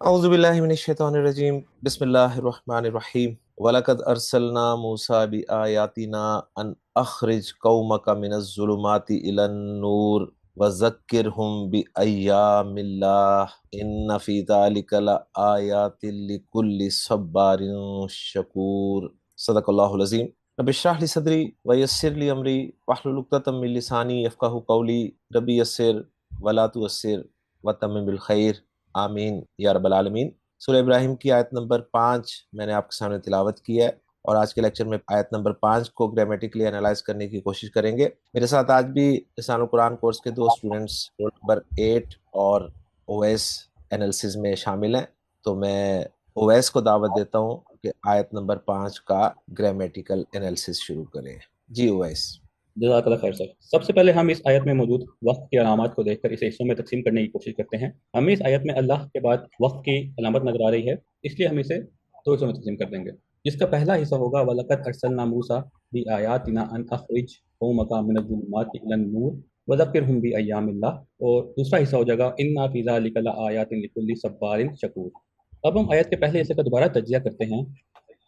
اعوذ باللہ من الشیطان الرجیم بسم اللہ الرحمن الرحیم وَلَقَدْ أَرْسَلْنَا مُوسَىٰ بِآيَاتِنَا أَنْ أَخْرِجْ قَوْمَكَ مِنَ الظُّلُمَاتِ إِلَى النُّورِ وَذَكِّرْهُمْ بِأَيَّامِ اللَّهِ إِنَّ فِي ذَلِكَ لَآيَاتٍ لِكُلِّ صَبَّارٍ شَكُورٍ۔ صدق اللہ العظیم۔ رب اشرح لي صدری ویسر لي امری واحلل عقدۃ من لسانی یفقہوا قولی ربی یسر ولا تعسر وتمم بالخیر آمین یا رب العالمین۔ سورہ ابراہیم کی آیت نمبر 5 میں نے آپ کے سامنے تلاوت کی ہے، اور آج کے لیکچر میں آیت نمبر 5 کو گرامیٹیکلی انالائز کرنے کی کوشش کریں گے۔ میرے ساتھ آج بھی لسان القرآن کورس کے دو اسٹوڈنٹس رول نمبر 8 اور او ایس انالیسز میں شامل ہیں، تو میں او ایس کو دعوت دیتا ہوں کہ آیت نمبر 5 کا گرامیٹیکل انالیسز شروع کریں۔ جی او ایس۔ جزاک اللہ خیر سر۔ سب سے پہلے ہم اس آیت میں موجود وقت کی علامات کو دیکھ کر اسے حصوں میں تقسیم کرنے کی کوشش کرتے ہیں۔ ہمیں اس آیت میں اللہ کے بعد وقت کی علامت نظر آ رہی ہے، اس لیے ہم اسے دو حصوں میں تقسیم کر دیں گے، جس کا پہلا حصہ ہوگا وَلَقَدْ أَرْسَلْنَا مُوسَىٰ بِآيَاتِنَا أَنْ أَخْرِجْ قَوْمَكَ مِنَ الظُّلُمَاتِ إِلَى النُّورِ وَذَكِّرْهُمْ بِأَيَّامِ اللَّهِ، اور دوسرا حصہ ہو جائے گا إِنَّ فِي ذَلِكَ لَآيَاتٍ لِكُلِّ صَبَّارٍ شَكُورٍ۔ اب ہم آیت کے پہلے حصے کا دوبارہ تجزیہ کرتے ہیں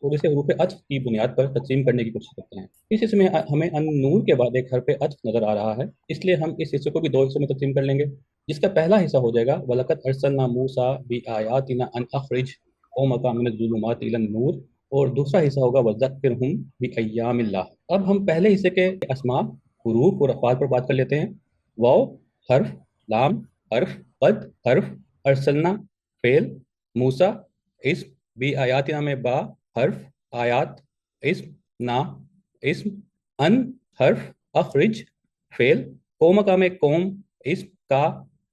اور اسے حروف عطف کی بنیاد پر تقسیم کرنے کی کوشش کرتے ہیں۔ اس حصے میں ہمیں ان نور کے بعد ایک حرف عطف نظر آ رہا ہے، اس لیے ہم اس حصے کو بھی دو حصوں میں تقسیم کر لیں گے، جس کا پہلا حصہ ہو جائے گا وَلَقَدْ أَرْسَلْنَا مُوسَىٰ بِآيَاتِنَا أَنْ أَخْرِجْ قَوْمَكَ مِنَ الظُّلُمَاتِ إِلَى النُّورِ، اور دوسرا حصہ ہوگا وَذَكِّرْهُمْ بِأَيَّامِ اللَّهِ۔ اب ہم پہلے حصے کے اسماء، حروف اور افعال پر بات کر لیتے ہیں۔ واو حرف، لام حرف، قد حرف، ارسلنا فعل، موسیٰ اسم، بی آیاتنا میں با حرف، آیات اسم، نا اسم، ان حرف، اخرج فعل، قومکا میں قوم اسم، کا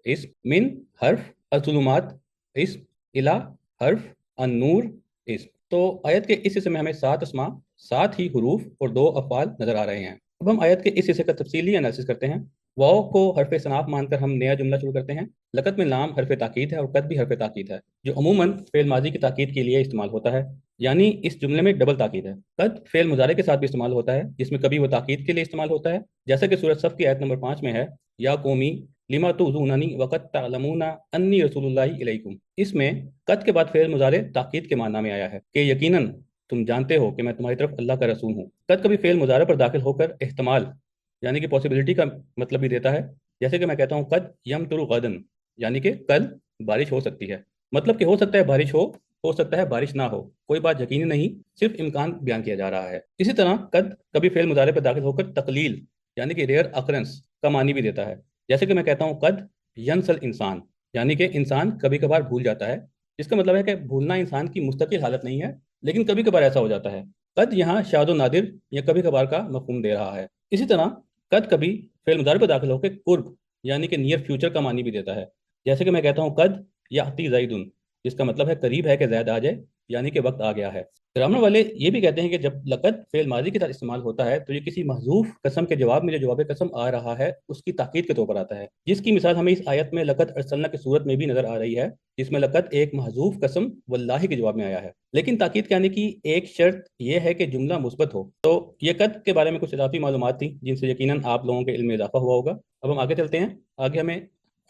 اسم، من حرف، الظلمات اسم، الا حرف، النور اسم۔ تو آیت کے اس حصے میں ہمیں 7 اسماء، 7 ہی حروف اور 2 افعال نظر آ رہے ہیں۔ اب ہم آیت کے اس حصے کا تفصیلی انالیسس کرتے ہیں۔ واو کو حرف صنعت مان کر ہم نیا جملہ شروع کرتے ہیں۔ لقد میں لام حرف تاکید ہے اور قد بھی حرف تاکید ہے، جو عموماً فعل ماضی کی تاکید کے لیے استعمال ہوتا ہے، یعنی اس جملے میں ڈبل تاکید ہے۔ قد فعل مضارع کے ساتھ بھی استعمال ہوتا ہے، جس میں کبھی وہ تاکید کے لیے استعمال ہوتا ہے، جیسا کہ سورۃ صف کی آیت نمبر 5 میں ہے، یا قومی لما تؤذوننی وقد تعلمون انی رسول اللہ الیکم۔ اس میں قد کے بعد فعل مضارع تاکید کے معنی میں آیا ہے کہ یقیناً تم جانتے ہو کہ میں تمہاری طرف اللہ کا رسول ہوں۔ قد کبھی فعل مضارع پر داخل ہو کر احتمال یعنی کہ پاسبلٹی کا مطلب بھی دیتا ہے، جیسے کہ میں کہتا ہوں قد یمطر غدن، یعنی کہ کل بارش ہو سکتی ہے، مطلب کہ ہو سکتا ہے بارش ہو سکتا ہے بارش نہ ہو، کوئی بات یقینی نہیں، صرف امکان بیان کیا جا رہا ہے۔ اسی طرح قد کبھی فعل مضارع پر داخل ہو کر تقلیل یعنی کہ ریئر اکرنس کا معنی بھی دیتا ہے، جیسے کہ میں کہتا ہوں قد ینسل انسان، یعنی کہ انسان کبھی کبھار بھول جاتا ہے، جس کا مطلب ہے کہ بھولنا انسان کی مستقل حالت نہیں ہے، لیکن کبھی کبھار ایسا ہو جاتا ہے۔ قد یہاں شاذ و نادر یا کبھی کبھار کا مفہوم دے رہا ہے۔ اسی طرح قد کبھی فعل مضارع پر داخل ہو کے قرب یعنی کہ نیئر فیوچر کا معنی بھی دیتا ہے، جیسے کہ میں کہتا ہوں قد یاتی زیدن، جس کا مطلب ہے قریب ہے کہ زید آ جائے، یعنی کہ وقت آ گیا ہے۔ گرامر والے یہ بھی کہتے ہیں کہ جب لقد فعل ماضی کے ساتھ استعمال ہوتا ہے تو یہ کسی محذوف قسم کے جواب میں جو جواب قسم آ رہا ہے اس کی تاکید کے طور پر آتا ہے، جس کی مثال ہمیں اس آیت میں لقد ارسلنا کی صورت میں بھی نظر آ رہی ہے، جس میں لقد ایک محذوف قسم واللہ کے جواب میں آیا ہے، لیکن تاکید کے آنے کی ایک شرط یہ ہے کہ جملہ مثبت ہو۔ تو یہ قد کے بارے میں کچھ اضافی معلومات تھیں جن سے یقیناً آپ لوگوں کے علم میں اضافہ ہوا ہوگا۔ اب ہم آگے چلتے ہیں۔ آگے ہمیں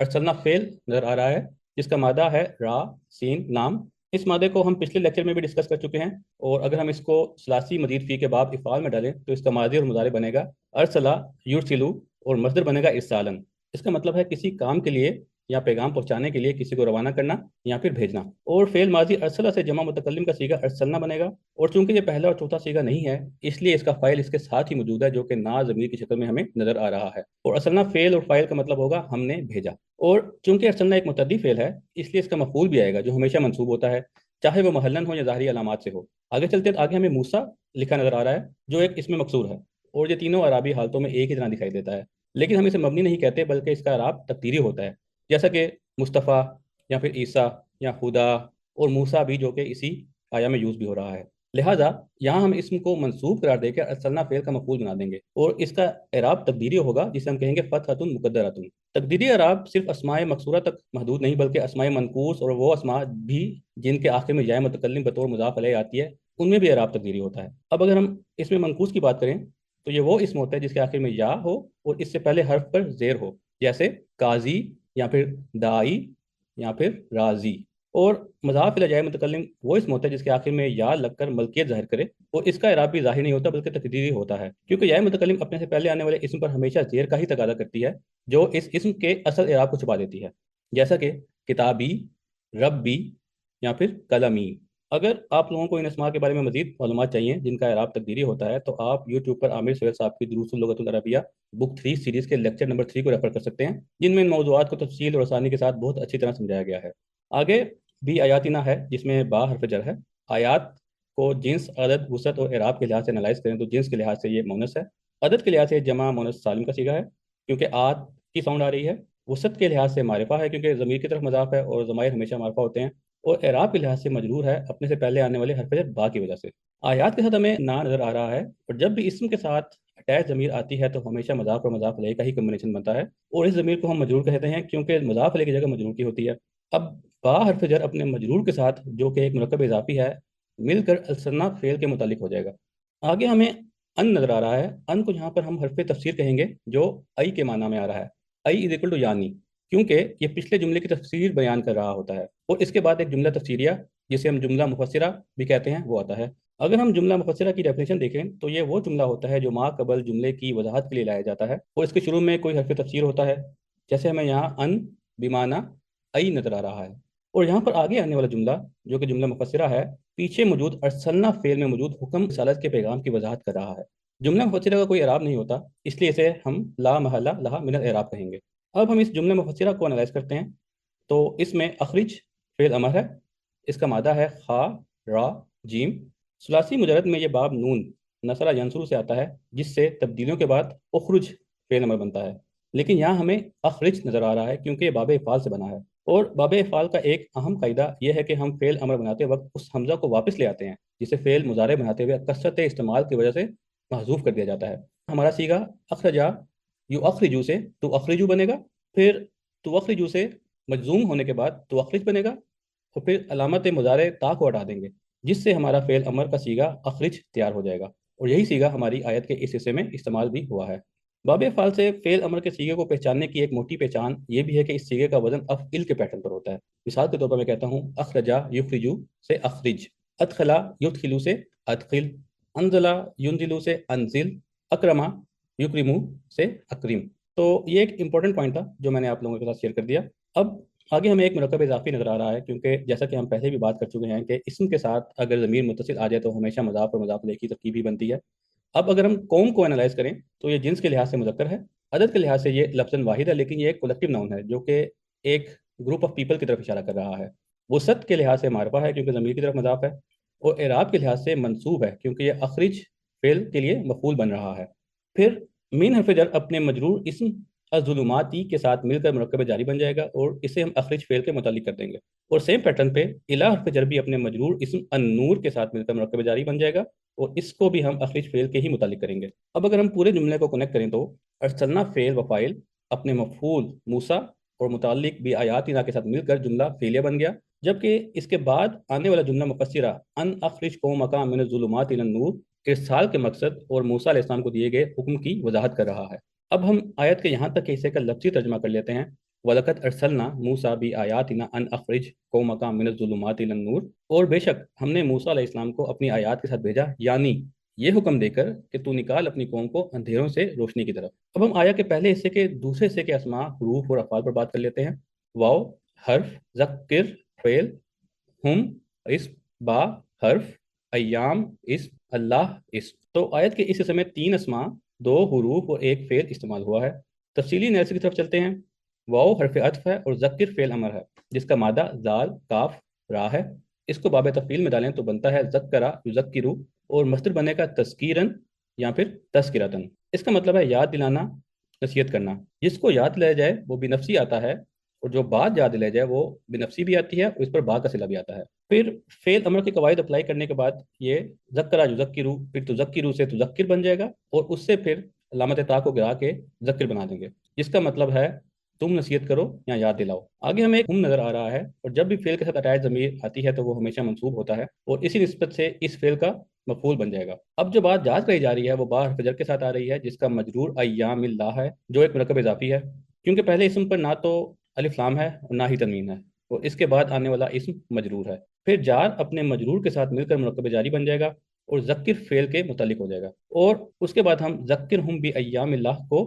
ارسلنا فعل نظر آ رہا ہے، جس کا مادہ ہے را سین لام۔ اس مادے کو ہم پچھلے لیکچر میں بھی ڈسکس کر چکے ہیں، اور اگر ہم اس کو ثلاثی مزید فی کے باب افعال میں ڈالیں تو اس کا ماضی اور مضارع بنے گا ارسلا یرسلو، اور مصدر بنے گا ارسالن۔ اس کا مطلب ہے کسی کام کے لیے یا پیغام پہنچانے کے لیے کسی کو روانہ کرنا یا پھر بھیجنا۔ اور فعل ماضی ارسلہ سے جمع متکلم کا صیغہ ارسلنا بنے گا، اور چونکہ یہ پہلا اور چوتھا صیغہ نہیں ہے اس لیے اس کا فاعل اس کے ساتھ ہی موجود ہے، جو کہ نا ضمیر کی شکل میں ہمیں نظر آ رہا ہے۔ اور ارسلنا فعل اور فاعل کا مطلب ہوگا ہم نے بھیجا، اور چونکہ ارسلنا ایک متعدی فعل ہے اس لیے اس کا مفعول بھی آئے گا جو ہمیشہ منصوب ہوتا ہے، چاہے وہ محلن ہو یا ظاہری علامات سے ہو۔ آگے چلتے ہیں، آگے ہمیں موسیٰ لکھا نظر آ رہا ہے جو ایک اسم مکسور ہے، اور یہ تینوں اعرابی حالتوں میں ایک ہی طرح دکھائی دیتا ہے، لیکن ہم اسے مبنی نہیں کہتے بلکہ اس کا اعراب تقدیری ہوتا ہے، جیسا کہ مصطفیٰ یا پھر عیسیٰ یا خدا، اور موسیٰ بھی جو کہ اسی آیا میں یوز بھی ہو رہا ہے۔ لہٰذا یہاں ہم اسم کو منصوب قرار دے کے ارسلنا فعل کا مفعول بنا دیں گے، اور اس کا اعراب تقدیری ہوگا جسے ہم کہیں گے فتحۃ مقدرۃ۔ تقدیری اعراب صرف اسماء مکسورہ تک محدود نہیں بلکہ اسماء منقوص اور وہ اسماء بھی جن کے آخر میں یا متکلم بطور مضاف علیہ آتی ہے ان میں بھی اعراب تقدیری ہوتا ہے۔ اب اگر ہم اس میں منقوص کی بات کریں تو یہ وہ اسم ہوتا ہے جس کے آخر میں یا ہو اور اس سے پہلے حرف پر زیر ہو، جیسے قاضی یا پھر دائی یا پھر راضی۔ اور مضاف الی جائے متکلم وہ اسم ہوتا ہے جس کے آخر میں یا لگ کر ملکیت ظاہر کرے، اور اس کا اعراب بھی ظاہر نہیں ہوتا بلکہ تقدیری ہوتا ہے، کیونکہ یا متکلم اپنے سے پہلے آنے والے اسم پر ہمیشہ زیر کا ہی تقاضا کرتی ہے جو اس اسم کے اصل اعراب کو چھپا دیتی ہے، جیسا کہ کتابی، ربی یا پھر قلمی۔ اگر آپ لوگوں کو ان اسماء کے بارے میں مزید معلومات چاہیے جن کا اعراب تقدیری ہوتا ہے تو آپ یوٹیوب پر عامر سہیل صاحب کی دروس اللغۃ العربیہ بک 3 سیریز کے لیکچر نمبر 3 کو ریفر کر سکتے ہیں، جن میں ان موضوعات کو تفصیل اور آسانی کے ساتھ بہت اچھی طرح سمجھایا گیا ہے۔ آگے بھی آیاتینہ ہے جس میں با حرف جر ہے۔ آیات کو جنس، عدد، وسعت اور اعراب کے لحاظ سے انالائز کریں تو جنس کے لحاظ سے یہ مونس ہے، عدد کے لحاظ سے جمع مونس سالم کا صیغہ ہے کیونکہ آت کی ساؤنڈ آ رہی ہے، وسعت کے لحاظ سے معرفہ ہے کیونکہ ضمیر کی طرف مضاف ہے اور ضمائر ہمیشہ معرفہ ہوتے ہیں، اور اعراب کے لحاظ سے مجرور ہے اپنے سے پہلے آنے والے حرف جر با کی وجہ سے۔ آیات کے ساتھ ہمیں نا نظر آ رہا ہے، اور جب بھی اسم کے ساتھ اٹیچ ضمیر آتی ہے تو ہمیشہ مضاف اور مضاف الیہ کا ہی کمبینیشن بنتا ہے، اور اس ضمیر کو ہم مجرور کہتے ہیں کیونکہ مضاف الیہ کی جگہ مجرور کی ہوتی ہے۔ اب با حرف جر اپنے مجرور کے ساتھ جو کہ ایک مرکب اضافی ہے مل کر الثنا فعل کے متعلق ہو جائے گا۔ آگے ہمیں ان نظر آ رہا ہے، ان کو یہاں پر ہم حرف تفسیر کہیں گے جو ای کے معنی میں آ رہا ہے، ای از اکول ٹو یعنی، کیونکہ یہ پچھلے جملے کی تفسیر بیان کر رہا ہوتا ہے، اور اس کے بعد ایک جملہ تفسیریہ جسے ہم جملہ مفسرہ بھی کہتے ہیں وہ آتا ہے۔ اگر ہم جملہ مفسرہ کی ڈیفینیشن دیکھیں تو یہ وہ جملہ ہوتا ہے جو ما قبل جملے کی وضاحت کے لیے لایا جاتا ہے، اور اس کے شروع میں کوئی حرف تفسیر ہوتا ہے، جیسے ہمیں یہاں ان بمعنی ای نظر آ رہا ہے، اور یہاں پر آگے آنے والا جملہ جو کہ جملہ مفسرہ ہے پیچھے موجود ارسلنا فعل میں موجود حکم رسالت کے پیغام کی وضاحت کر رہا ہے۔ جملہ مفسرہ کا کوئی اعراب نہیں ہوتا، اس لیے اسے ہم لا محلہ لہا من الاعراب کہیں گے۔ اب ہم اس جملہ مفسرہ کو انالائز کرتے ہیں تو اس میں اخرج فعل امر ہے، اس کا مادہ ہے خا، را، جیم۔ ثلاثی مجرد میں یہ باب نون نصرہ ینصرو سے آتا ہے جس سے تبدیلیوں کے بعد اخرج فعل امر بنتا ہے، لیکن یہاں ہمیں اخرج نظر آ رہا ہے کیونکہ یہ باب افعال سے بنا ہے، اور باب افعال کا ایک اہم قاعدہ یہ ہے کہ ہم فعل امر بناتے وقت اس حمزہ کو واپس لے آتے ہیں جسے فعل مضارع بناتے ہوئے کثرت استعمال کی وجہ سے محذوف کر دیا جاتا ہے۔ ہمارا سیغہ اخرجا یو اخرجو سے تو اخرجو بنے گا، پھر تو اخرجو سے مجزوم ہونے کے بعد تو اخرج بنے گا، اور پھر علامت مضارع تا کو ہٹا دیں گے جس سے ہمارا فعل امر کا سیغہ اخرج تیار ہو جائے گا، اور یہی سیغہ ہماری آیت کے اس حصے میں استعمال بھی ہوا ہے۔ باب افعال سے فعل امر کے سیغے کو پہچاننے کی ایک موٹی پہچان یہ بھی ہے کہ اس سیغے کا وزن افعل کے پیٹرن پر ہوتا ہے۔ مثال کے طور پر میں کہتا ہوں اخرجا یخرجو سے اخرج، ادخلا یدخلو سے ادخل، انزلا ینزلو سے انزل، اکرما یکرمو سے اکرم۔ تو یہ ایک امپورٹنٹ پوائنٹ تھا جو میں نے آپ لوگوں کے ساتھ شیئر کر دیا۔ اب آگے ہمیں ایک مرکب اضافی نظر آ رہا ہے کیونکہ جیسا کہ ہم پہلے بھی بات کر چکے ہیں کہ اسم کے ساتھ اگر ضمیر متصل آ جائے تو ہمیشہ مضاف اور مضاف الیہ کی ترکیب ہی بنتی ہے۔ اب اگر ہم قوم کو انالائز کریں تو یہ جنس کے لحاظ سے مذکر ہے، عدد کے لحاظ سے یہ لفظاً واحد ہے لیکن یہ ایک کولیکٹیو ناؤن ہے جو کہ ایک گروپ آف پیپل کی طرف اشارہ کر رہا ہے۔ وسعت کے لحاظ سے معرفہ ہے کیونکہ ضمیر کی طرف مضاف ہے، اور اعراب کے لحاظ سے منصوب ہے کیونکہ یہ اخرج فعل کے لیے مفعول بن رہا ہے۔ پھر مین حرف جر اپنے مجرور اسم الظلماتی کے ساتھ مل کر مرکب جاری بن جائے گا اور اسے ہم اخرج فعل کے متعلق کر دیں گے، اور سیم پیٹرن پہ الہ حرف جر بھی اپنے مجرور اسم النور کے ساتھ مل کر مرکب جاری بن جائے گا اور اس کو بھی ہم اخرج فعل کے ہی متعلق کریں گے۔ اب اگر ہم پورے جملے کو کنیکٹ کریں تو ارسلنا فعل و فاعل اپنے مفعول موسیٰ اور متعلق بھی آیاتنا کے ساتھ مل کر جملہ فعلیہ بن گیا، جبکہ اس کے بعد آنے والا جملہ مفسرہ ان اخرج قومک من الظلمات الی النور ارسال کے مقصد اور موسیٰ علیہ السلام کو دیے گئے حکم کی وضاحت کر رہا ہے۔ اب ہم آیت کے یہاں تک کے حصے کا لفظی ترجمہ کر لیتے ہیں۔ وَلَقَدْ أَرْسَلْنَا مُوسَىٰ بِآيَاتِنَا أَنْ أَخْرِجْ قَوْمَكَ مِنَ الظُّلُمَاتِ إِلَى النُّورِ، اور بے شک ہم نے موسیٰ علیہ السلام کو اپنی آیات کے ساتھ بھیجا، یعنی یہ حکم دے کر کہ تو نکال اپنی قوم کو اندھیروں سے روشنی کی طرف۔ اب ہم آیت کے پہلے حصے کے دوسرے حصے کے اسماء، حروف اور افعال پر بات کر لیتے ہیں۔ واو حرف، ذکر فعل، ہم اسم، با حرف، ایام اسم، اللہ اسم۔ تو آیت کے اس حصے میں 3 اسماء، 2 حروف اور 1 فعل استعمال ہوا ہے۔ تفصیلی انالیسس کی طرف چلتے ہیں۔ واو حرف عطف ہے اور ذکر فعل امر ہے جس کا مادہ زال، کاف، را ہے۔ اس کو باب تفعیل میں ڈالیں تو بنتا ہے ذکرہ یذکرو، اور مصدر بنے گا تذکیرن یا پھر تذکرتن۔ اس کا مطلب ہے یاد دلانا، نصیحت کرنا۔ جس کو یاد دلایا جائے وہ بنفسی آتا ہے، اور جو بات یاد دلایا جائے وہ بنفسی بھی آتی ہے اور اس پر با کا صلہ بھی آتا ہے۔ پھر فعل امر کے قواعد اپلائی کرنے کے بعد یہ ذکرہ یذکرو پھر تذکرو سے تذکر بن جائے گا، اور اس سے پھر علامت تا کو گرا کے ذکر بنا دیں گے، جس کا مطلب ہے تم نصیحت کرو یا یاد دلاؤ۔ آگے ہمیں ایک ہم نظر آ رہا ہے، اور جب بھی فعل کے ساتھ اٹیچ ضمیر آتی ہے تو وہ ہمیشہ منصوب ہوتا ہے اور اسی نسبت سے اس فعل کا مفعول بن جائے گا۔ اب جو بات جاز کہی جا رہی ہے وہ با حرف جر کے ساتھ آ رہی ہے جس کا مجرور ایام اللہ ہے جو ایک مرکب اضافی ہے، کیونکہ پہلے اسم پر نہ تو الف لام ہے اور نہ ہی تنوین ہے، اور اس کے بعد آنے والا اسم مجرور ہے. پھر جار اپنے مجرور کے ساتھ مل کر مرکب جاری بن جائے گا اور ذکر فعل کے متعلق ہو جائے گا. اور اس کے بعد ہم ذکرہم بایام اللہ کو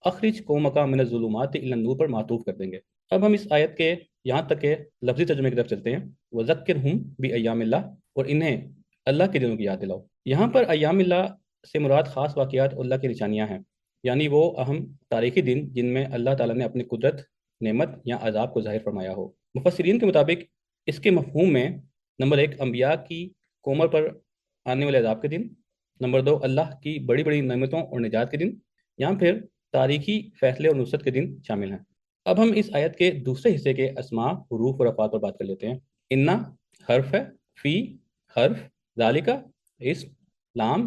اخرج قومک من الظلمات الی النور پر معطوف کر دیں گے. اب ہم اس آیت کے یہاں تک کے لفظی ترجمے کی طرف چلتے ہیں. وذکرہم بایام اللہ، اور انہیں اللہ کے دنوں کی یاد دلاؤ. یہاں پر ایام اللہ سے مراد خاص واقعات اور اللہ کی نشانیاں ہیں، یعنی وہ اہم تاریخی دن جن میں اللہ تعالیٰ نے اپنی قدرت، نعمت یا عذاب کو ظاہر فرمایا ہو. مفسرین کے مطابق اس کے مفہوم میں نمبر 1 انبیاء کی قوموں پر آنے والے عذاب کے دن، نمبر 2 اللہ کی بڑی بڑی نعمتوں اور نجات کے دن، یا پھر تاریخی فیصلے اور نصرت کے دن شامل ہیں. اب ہم اس آیت کے دوسرے حصے کے اسماء، حروف اور افعال پر بات کر لیتے ہیں. انا حرف ہے، فی حرف، ذالکا اسم، لام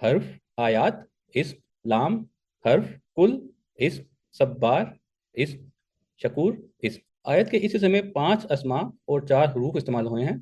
حرف، آیات اسم، لام حرف، کل اسم، صبار اسم، شکور اسم. آیت کے اس حصے میں 5 اسماء اور 4 حروف استعمال ہوئے ہیں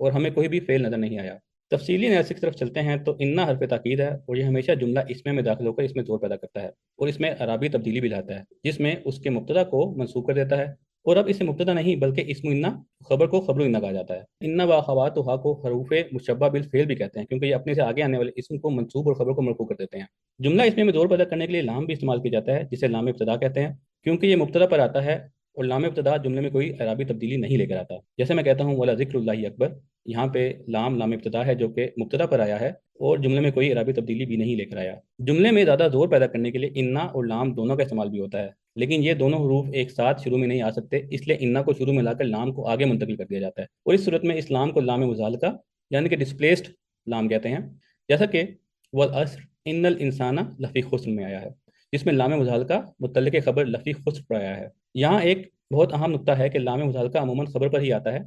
اور ہمیں کوئی بھی فعل نظر نہیں آیا. تفصیلی انالیسس کی طرف چلتے ہیں تو انا حرف تاکید ہے اور یہ ہمیشہ جملہ اسم میں داخل ہو کر اس میں زور پیدا کرتا ہے اور اس میں اعرابی تبدیلی بھی لاتا ہے، جس میں اس کے مبتدا کو منسوب کر دیتا ہے. اور اب اسے مبتدا نہیں بلکہ اسم انا خبر کو خبر انا کہا جاتا ہے. انا و اخواتھا کو حروف مشبہ بالفعل بھی کہتے ہیں کیونکہ یہ اپنے سے آگے آنے والے اسم کو منصوب اور خبر کو مرفوع کر دیتے ہیں. جملہ اسم میں زور پیدا کرنے کے لیے لام بھی استعمال کیا جاتا ہے جسے لام ابتدا کہتے ہیں کیونکہ یہ مبتدا پر آتا ہے اور لام ابتدا جملے میں کوئی اعرابی تبدیلی نہیں لے کر آتا. جیسے میں کہتا ہوں ولا ذکر اللہ اکبر، یہاں پہ لام ابتدا ہے جو کہ مبتدا پر آیا ہے اور جملے میں کوئی اعرابی تبدیلی بھی نہیں لے کر آیا. جملے میں زیادہ زور پیدا کرنے کے لیے انا اور لام دونوں کا استعمال بھی ہوتا ہے، لیکن یہ دونوں حروف ایک ساتھ شروع میں نہیں آ سکتے، اس لیے انا کو شروع میں لا کر لام کو آگے منتقل کر دیا جاتا ہے اور اس صورت میں اس لام کو لام مزالقہ یعنی کہ ڈسپلیسڈ لام کہتے ہیں، جیسا کہ والعصر ان الانسان لفی خسر میں آیا ہے جس میں لام مزالقہ متعلق خبر لفی خسر پر آیا ہے. یہاں ایک بہت اہم نقطہ ہے کہ لام مزالقہ عموماً خبر پر ہی آتا ہے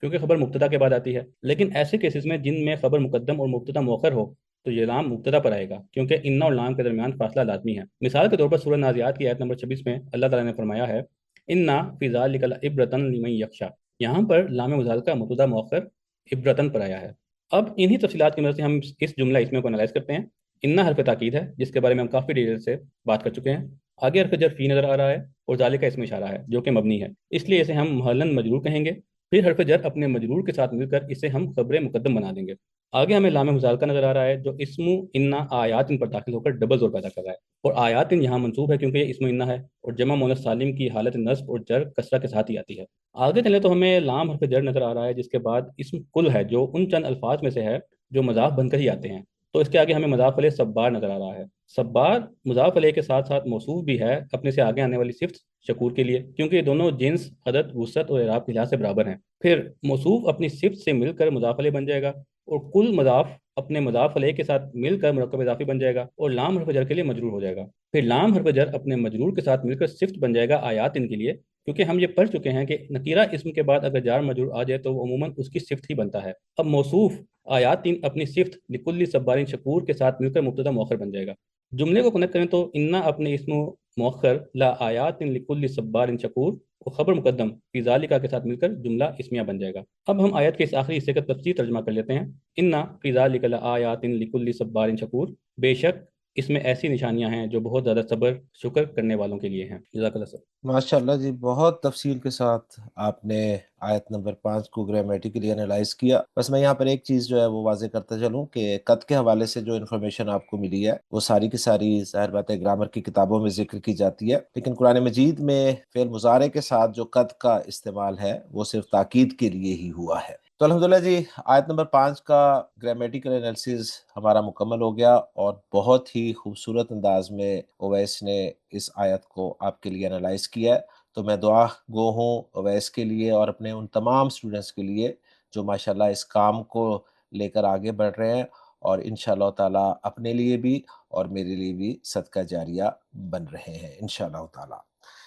کیونکہ خبر مبتدا کے بعد آتی ہے، لیکن ایسے کیسز میں جن میں خبر مقدم اور مبتدا مؤخر ہو تو یہ لام مبتدا پر آئے گا کیونکہ ان اور لام کے درمیان فاصلہ لازمی ہے. مثال کے طور پر سورہ نازعات کی آیت نمبر 26 میں اللہ تعالیٰ نے فرمایا ہے انا فی ذالک لعبرۃ لمن یخشی، یہاں پر لام مزالقہ مبتدا مؤخر عبرتن پر آیا ہے. اب انہی تفصیلات کی مدد سے ہم اس جملہ اسم کو انالائز کرتے ہیں. انا حرف تاکید ہے جس کے بارے میں ہم کافی ڈیٹیل سے بات کر چکے ہیں. آگے حرف جر فی نظر آ رہا ہے اور ذالک کا اسم اشارہ ہے جو کہ مبنی ہے، اس لیے اسے ہم محلن مجرور کہیں گے. پھر حرف جر اپنے مجرور کے ساتھ مل کر اسے ہم خبر مقدم بنا دیں گے. آگے ہمیں لام مزالقہ نظر آ رہا ہے جو اسم انا آیات ان پر داخل ہو کر ڈبل زور پیدا کر رہا ہے، اور آیات ان یہاں منصوب ہے کیونکہ یہ اسم انا ہے اور جمع مؤنث سالم کی حالت نصب اور جر کسرہ کے ساتھ ہی آتی ہے. آگے چلیں تو ہمیں لام حرف جر نظر آ رہا ہے جس کے بعد اسم کل ہے جو ان چند الفاظ میں سے ہے جو مضاف بن کر ہی آتے ہیں. تو اس کے آگے ہمیں مضاف علیہ صبار نظر آ رہا ہے. صبار مضاف علیہ کے ساتھ ساتھ موصوف بھی ہے اپنے سے آگے آنے والی صفت شکور کے لیے کیونکہ یہ دونوں جنس، عدد، وسعت اور اعراب کے لحاظ سے برابر ہیں. پھر موصوف اپنی صفت سے مل کر مضاف علیہ بن جائے گا اور کل مضاف اپنے مضاف علیہ کے ساتھ مل کر مرکب اضافی بن جائے گا اور لام حرف جر کے لیے مجرور ہو جائے گا. پھر لام حرف جر اپنے مجرور کے ساتھ مل کر صفت بن جائے گا آیات ان کے لیے کیونکہ ہم یہ پڑھ چکے ہیں کہ نکیرہ اسم کے بعد اگر جار مجرور آ جائے تو وہ عموماً اس کی صفت ہی بنتا ہے. اب موصوف آیات تین اپنی صفت لکل صبار شکور کے ساتھ مل کر مبتدا مؤخر بن جائے گا. جملے کو کنیکٹ کریں تو انا اپنے اسم مؤخر لا آیات لکل صبار شکور اور خبر مقدم فی ذالکا کے ساتھ مل کر جملہ اسمیہ بن جائے گا. اب ہم آیت کے اس آخری حصے کا تفصیلی ترجمہ کر لیتے ہیں. انا فی ذالک لآیات لکل صبار شکور، بے شک اس میں ایسی نشانیاں ہیں جو بہت زیادہ صبر شکر کرنے والوں کے لیے ہیں. جزاک اللہ سر. ماشاء اللہ جی، بہت تفصیل کے ساتھ آپ نے آیت نمبر 5 کو گرامیٹیکلی انالائز کیا. بس میں یہاں پر ایک چیز جو ہے وہ واضح کرتا چلوں کہ قد کے حوالے سے جو انفارمیشن آپ کو ملی ہے وہ ساری کی ساری ظاہر بات ہے گرامر کی کتابوں میں ذکر کی جاتی ہے، لیکن قرآن مجید میں فعل مضارع کے ساتھ جو قد کا استعمال ہے وہ صرف تاکید کے لیے ہی ہوا ہے. تو الحمدللہ جی، آیت نمبر 5 کا گرامیٹیکل انالیسز ہمارا مکمل ہو گیا اور بہت ہی خوبصورت انداز میں اویس نے اس آیت کو آپ کے لیے انالائز کیا ہے. تو میں دعا گو ہوں اویس کے لیے اور اپنے ان تمام سٹوڈنٹس کے لیے جو ماشاءاللہ اس کام کو لے کر آگے بڑھ رہے ہیں اور انشاءاللہ تعالیٰ اپنے لیے بھی اور میرے لیے بھی صدقہ جاریہ بن رہے ہیں انشاءاللہ تعالیٰ.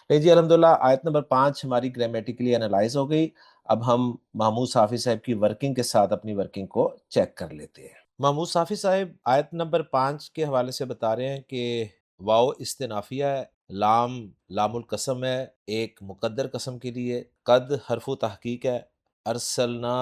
جی الحمدللہ، آیت نمبر 5 ہماری گرامیٹیکلی انالائز ہو گئی. اب ہم محمود صافی صاحب کی ورکنگ کے ساتھ اپنی ورکنگ کو چیک کر لیتے ہیں. محمود صافی صاحب آیت نمبر 5 کے حوالے سے بتا رہے ہیں کہ واو استنافیہ ہے، لام القسم ہے ایک مقدر قسم کے لیے، قد حرف و تحقیق ہے، ارسلنا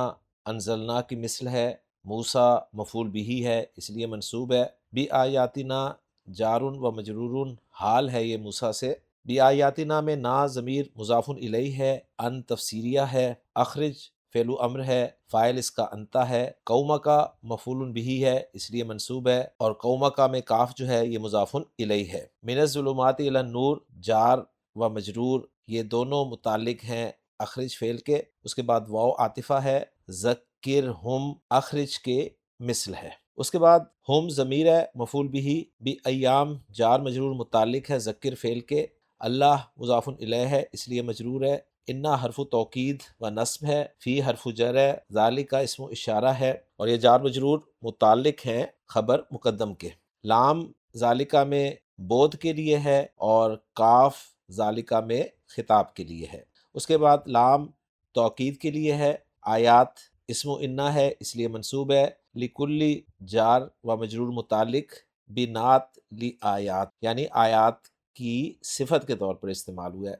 انزلنا کی مثل ہے، موسیٰ مفعول بھی ہے اس لیے منصوب ہے، بی آیاتنا جارن و مجرورن حال ہے یہ موسیٰ سے، بی آیاتنا میں نا ضمیر مضاف الیہ ہے، ان تفسیریہ ہے، اخرج فعل امر ہے، فاعل اس کا انتا ہے، قوما کا مفعول بہ ہے اس لیے منصوب ہے، اور قوما کا میں کاف جو ہے یہ مضاف الیہ ہے۔ من الظلمات الی النور جار و مجرور یہ دونوں متعلق ہیں اخرج فعل کے، اس کے بعد واو عاطفہ ہے، ذکرہم اخرج کے مثل ہے، اس کے بعد ہم ضمیر ہے مفعول بہ، بی ایام جار مجرور متعلق ہے ذکر فعل کے، اللہ مضاف الیہ ہے اس لیے مجرور ہے، انا حرف توکید و نصب ہے، فی حرف جر ہے، ذالک کا اسم اشارہ ہے، اور یہ جار مجرور متعلق ہیں خبر مقدم کے۔ لام ذالکہ میں بود کے لیے ہے اور کاف ذالکہ میں خطاب کے لیے ہے، اس کے بعد لام توکید کے لیے ہے، آیات اسم انا ہے اس لیے منصوب ہے، لکلی جار و مجرور متعلق بنات لی آیات یعنی آیات کی صفت کے طور پر استعمال ہوا ہے،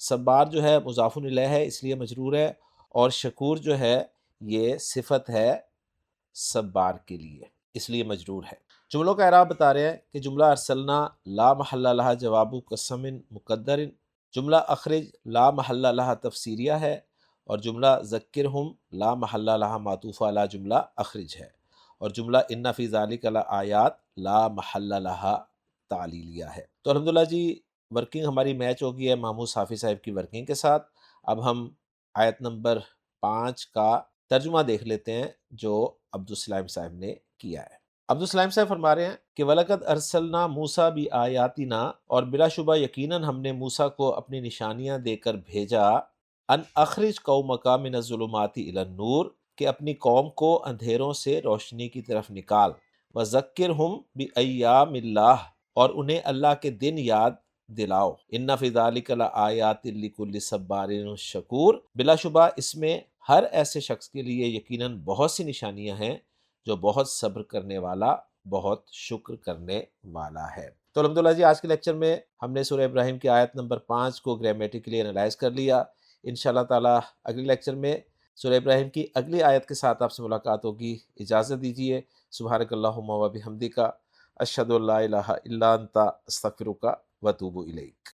صبار جو ہے مضاف الیہ ہے اس لیے مجرور ہے، اور شکور جو ہے یہ صفت ہے صبار کے لیے اس لیے مجرور ہے۔ جملوں کا اعراب بتا رہے ہیں کہ جملہ ارسلنا لا محل لہا جواب قسم مقدر، جملہ اخرج لا محل لہا تفسیریہ ہے، اور جملہ ذکرہم لا محل لہا معطوف علی جملہ اخرج ہے، اور جملہ ان فی ذالک لآیات لا محل لہا تعلیلیہ ہے۔ تو الحمدللہ جی ورکنگ ہماری میچ ہو گئی ہے محمود صافی صاحب کی ورکنگ کے ساتھ۔ اب ہم آیت نمبر 5 کا ترجمہ دیکھ لیتے ہیں جو عبدالسلام صاحب نے کیا ہے۔ عبدالسلام صاحب فرما رہے ہیں کہ وَلَقَدْ أَرْسَلْنَا مُوسَىٰ بِآيَاتِنَا اور بلا شبہ یقیناً ہم نے موسیٰ کو اپنی نشانیاں دے کر بھیجا، ان اخرج قومک من الظلمات الی النور کہ اپنی قوم کو اندھیروں سے روشنی کی طرف نکال، وذکرہم بایام اللہ اور انہیں اللہ کے دن یاد دلاؤ، ان فی ذلک لآیات لکل صبار شکور بلا شبہ اس میں ہر ایسے شخص کے لیے یقیناً بہت سی نشانیاں ہیں جو بہت صبر کرنے والا، بہت شکر کرنے والا ہے۔ تو الحمدللہ جی آج کے لیکچر میں ہم نے سورہ ابراہیم کی آیت نمبر 5 کو گرامیٹیکلی انالائز کر لیا۔ انشاءاللہ تعالیٰ اگلے لیکچر میں سورہ ابراہیم کی اگلی آیت کے ساتھ آپ سے ملاقات ہوگی۔ اجازت دیجیے، سبحانک اللہم و بحمدک، اشہد ان لا الہ الا انت، استغفرک و اتوب الیک۔